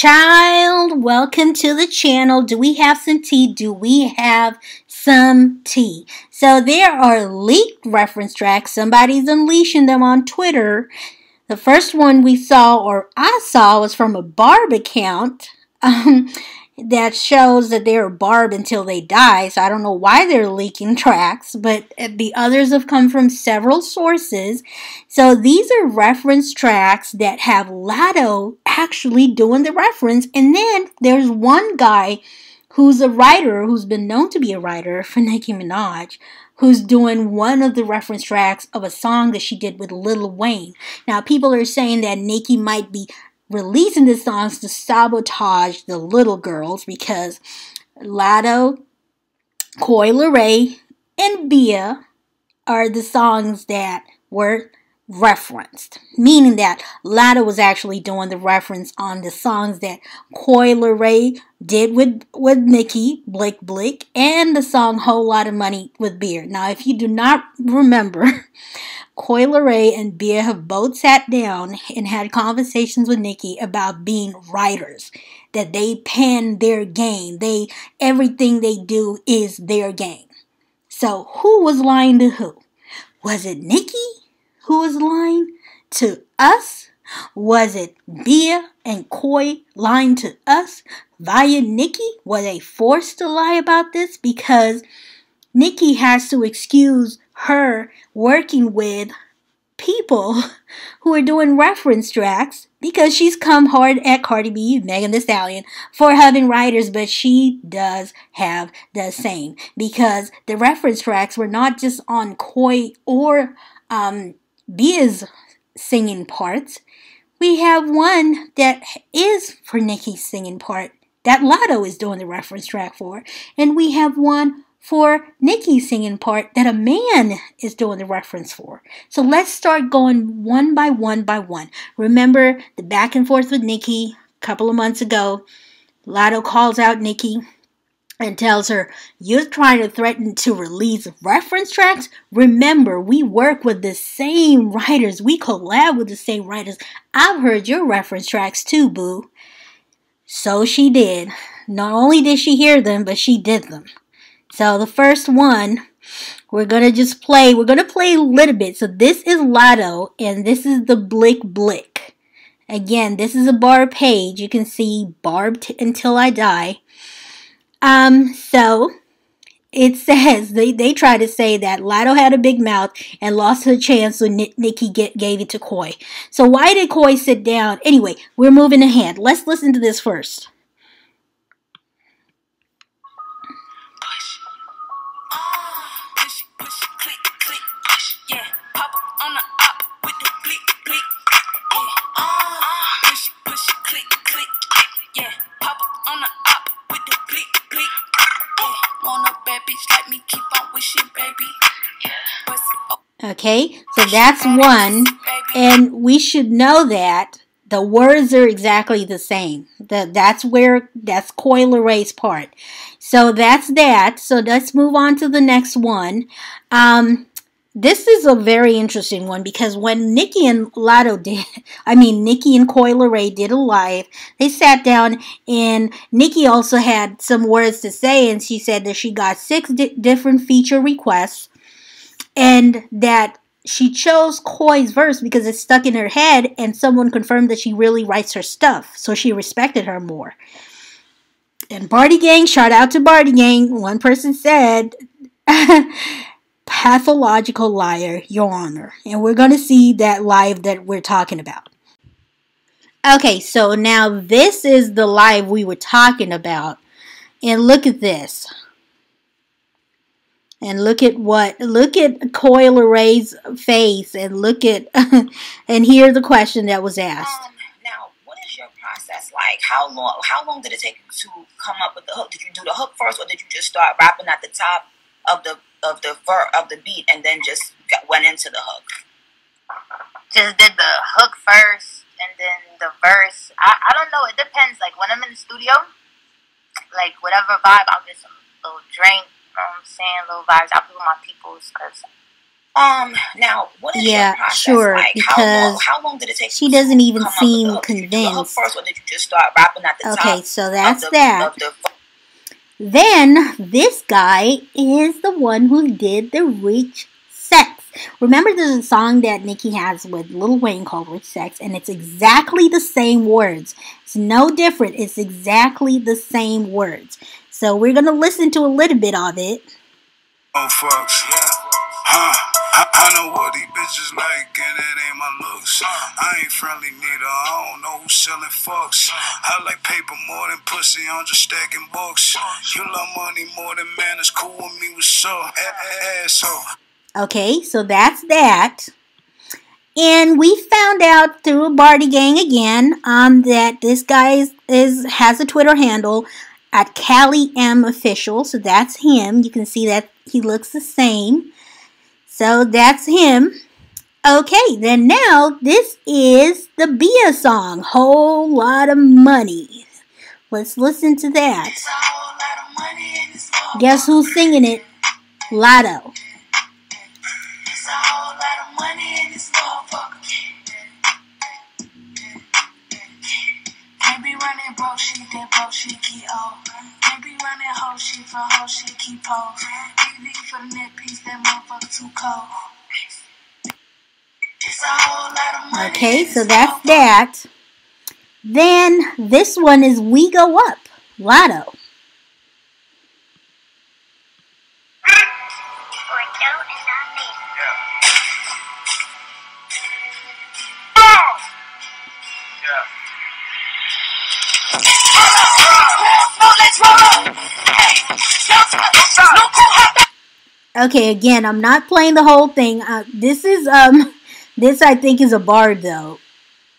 Child, welcome to the channel. Do we have some tea? Do we have some tea? So there are leaked reference tracks. Somebody's unleashing them on Twitter. The first one we saw, or I saw, was from a Barb account that shows that they're Barb until they die. So I don't know why they're leaking tracks, but the others have come from several sources. So these are reference tracks that have Latto actually doing the reference. And then there's one guy who's a writer, who's been known to be a writer for Nicki Minaj, who's doing one of the reference tracks of a song that she did with Lil Wayne. Now, people are saying that Nicki might be releasing the songs to sabotage the little girls because Latto, Coi Leray, and Bia are the songs that were referenced, meaning that Latto was actually doing the reference on the songs that Coi Leray did with Nicki, Blick Blick, and the song Whole Lot of Money with Bia. Now, if you do not remember, Coi Leray and Bia have both sat down and had conversations with Nicki about being writers, that they pen their game. Everything they do is their game. So who was lying to who? Was it Nicki who was lying to us? Was it Bia and Coi lying to us via Nicki? Were they forced to lie about this? Because Nicki has to excuse her working with people who are doing reference tracks because she's come hard at Cardi B, Megan Thee Stallion, for having writers, but she does have the same, because the reference tracks were not just on Coi or Bia's singing parts. We have one that is for Nicki's singing part that Latto is doing the reference track for, and we have one for Nicki's singing part that a man is doing the reference for. So let's start going one by one by one. Remember the back and forth with Nicki a couple of months ago. Latto calls out Nicki and tells her, "You're trying to threaten to release reference tracks? Remember, we work with the same writers. We collab with the same writers. I've heard your reference tracks too, boo." So she did. Not only did she hear them, but she did them. So the first one, we're going to play a little bit. So this is Latto, and this is the Blick Blick. Again, this is a Barb page. You can see Barb until I die. So it says, they try to say that Latto had a big mouth and lost her chance, so Nicki gave it to Coi. So why did Coi sit down? Anyway, we're moving ahead. Let's listen to this first. Okay, so that's one, and we should know that the words are exactly the same. That's Coi Leray's part. So that's that. So let's move on to the next one. This is a very interesting one because when Nicki and Nicki and Coi Leray did a live, they sat down and Nicki also had some words to say, and she said that she got 6 different feature requests, and that she chose Coi's verse because it stuck in her head, and someone confirmed that she really writes her stuff, so she respected her more. And Bardigang, shout out to Bardigang, one person said, "Pathological liar, Your Honor." And we're going to see that live that we're talking about. Okay, so now this is the live we were talking about. And look at this. And look at Coi Leray's face, and look at, and hear the question that was asked. Now, what is your process like? How long did it take you to come up with the hook? Did you do the hook first, or did you just start rapping at the top of the beat and then just went into the hook? Just did the hook first and then the verse. I don't know. It depends. Like when I'm in the studio, like whatever vibe, I'll get some little drink. You know what I'm saying? Little vibes. I'll be with my peoples because Now, what is your Yeah, process sure, like? because How long did it take she you doesn't to even come up with the seem hook? Did you do the hook convinced. first, or did you just start rapping at the Okay, top so that's of that. the Then this guy is the one who did the Rich Sex. Remember, there's a song that Nicki has with Lil Wayne called Rich Sex, and it's exactly the same words. It's no different. It's exactly the same words. So we're gonna listen to a little bit of it. Oh, fucks, yeah. I know what these bitches like, and it ain't my looks. I ain't friendly neither, I don't know who's selling fucks. I like paper more than pussy, I'm just stacking books. You love money more than man, it's cool with me, what's up? Asshole. Okay, so that's that. And we found out through Bardigang again that this guy has a Twitter handle at Cali M Official. So that's him. You can see that he looks the same. So that's him. Okay, then now this is the Bia song, Whole Lot of Money. Let's listen to that. Guess who's singing it? Lotto. It's a whole lot of money in this motherfucker. Can't be running broke shit, that broke shit keep off. Can't be running whole shit for whole shit keep off. TV for the net piece, that motherfucker too cold. It's a whole lot of money. Okay, so that's that. Then this one is We Go Up, Lotto. Okay, again, I'm not playing the whole thing. This I think is a bard though,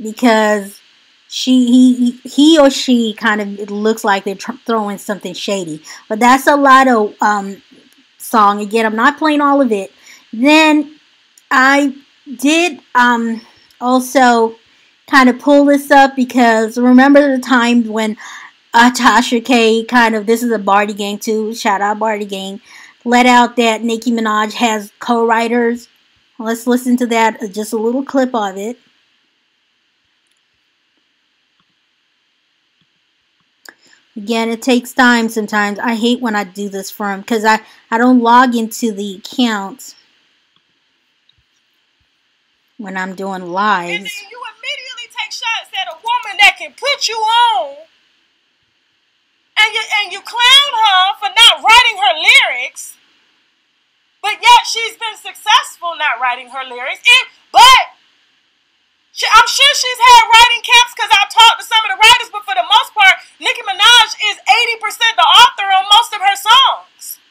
because he or she kind of, it looks like they're throwing something shady. But that's a Lotto song. Again, I'm not playing all of it. Then I did also kind of pull this up because remember the time when Tasha K this is a Bardigang too, shout out Bardigang, let out that Nicki Minaj has co-writers. Let's listen to that, just a little clip of it. Again, it takes time sometimes. I hate when I do this for him because I don't log into the account when I'm doing lives. And then you immediately take shots at a woman that can put you on, and you clown her for not writing her lyrics, but yet she's been successful not writing her lyrics. I'm sure she's had writing camps because I've talked to some of the writers, but for the most part, Nicki Minaj is 80% the author on most of her songs.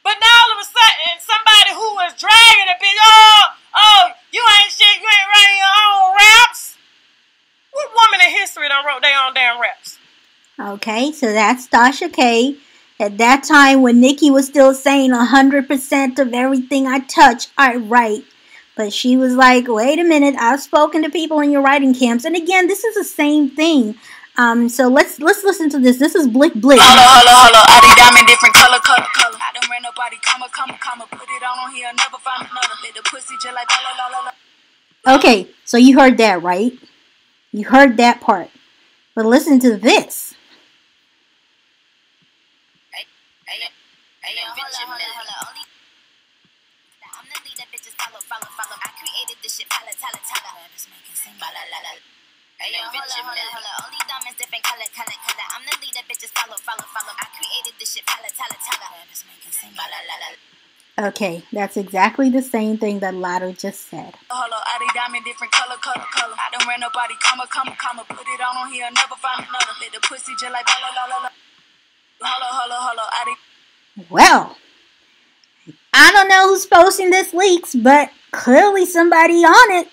But now all of a sudden, somebody who was dragging a bitch, you ain't shit, you ain't writing your own raps. What woman in history done wrote their own damn raps? Okay, so that's Tasha K. At that time when Nicki was still saying 100% of everything I touch, I write. But she was like, wait a minute, I've spoken to people in your writing camps. And again, this is the same thing. So let's listen to this. This is Blick Blick. Holla, I did diamond different color. I don't rent nobody, comma, put it on here, never find another. Let the pussy just like la. Okay, so you heard that, right? You heard that part. But listen to this. I created this shit, tala. Only diamonds different color. I'm the leader, bitches follow. I created this shit, tala. Okay, that's exactly the same thing that Lotto just said. I did diamond different color. I don't rent nobody, comma, put it on here, never find another. Let the pussy just like la. Holla, Well, I don't know who's posting this leaks, but clearly somebody on it.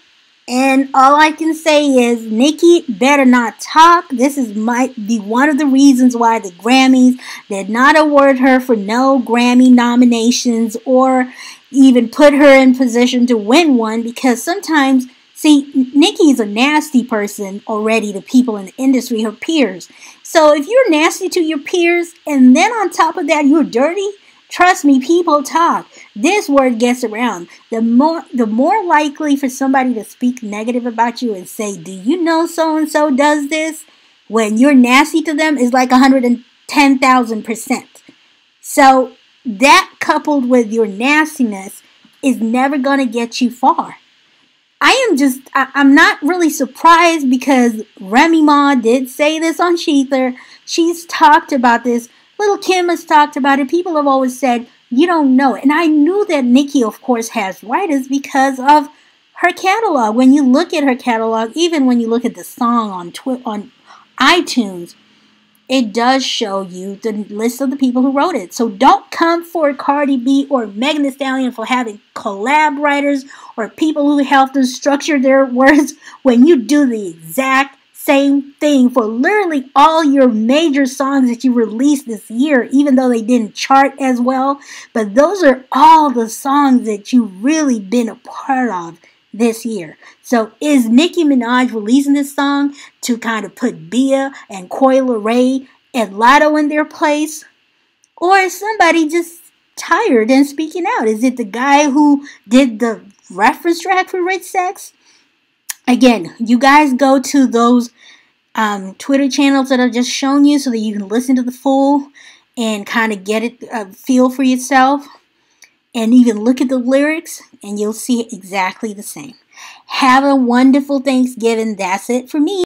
And all I can say is Nicki better not talk. Might be one of the reasons why the Grammys did not award her for no Grammy nominations or even put her in position to win one, because sometimes, see, Nicki is a nasty person already to people in the industry, her peers. So if you're nasty to your peers and then on top of that you're dirty, Trust me, people talk. This word gets around. The more likely for somebody to speak negative about you and say, do you know so-and-so does this? When you're nasty to them is like 110,000%. So that coupled with your nastiness is never going to get you far. I'm not really surprised because Remy Ma did say this on Sheether. She's talked about this. Little Kim has talked about it. People have always said, you don't know it. And I knew that Nicki, of course, has writers because of her catalog. When you look at her catalog, even when you look at the song on iTunes, it does show you the list of the people who wrote it. So don't come for Cardi B or Megan Thee Stallion for having collab writers or people who help them structure their words when you do the exact same thing for literally all your major songs that you released this year, even though they didn't chart as well. But those are all the songs that you've really been a part of this year. So is Nicki Minaj releasing this song to kind of put Bia and Coi Leray and Lotto in their place? Or is somebody just tired and speaking out? Is it the guy who did the reference track for Rich Sex? Again, you guys go to those Twitter channels that I've just shown you so that you can listen to the full and kind of get it feel for yourself. And even look at the lyrics and you'll see it exactly the same. Have a wonderful Thanksgiving. That's it for me.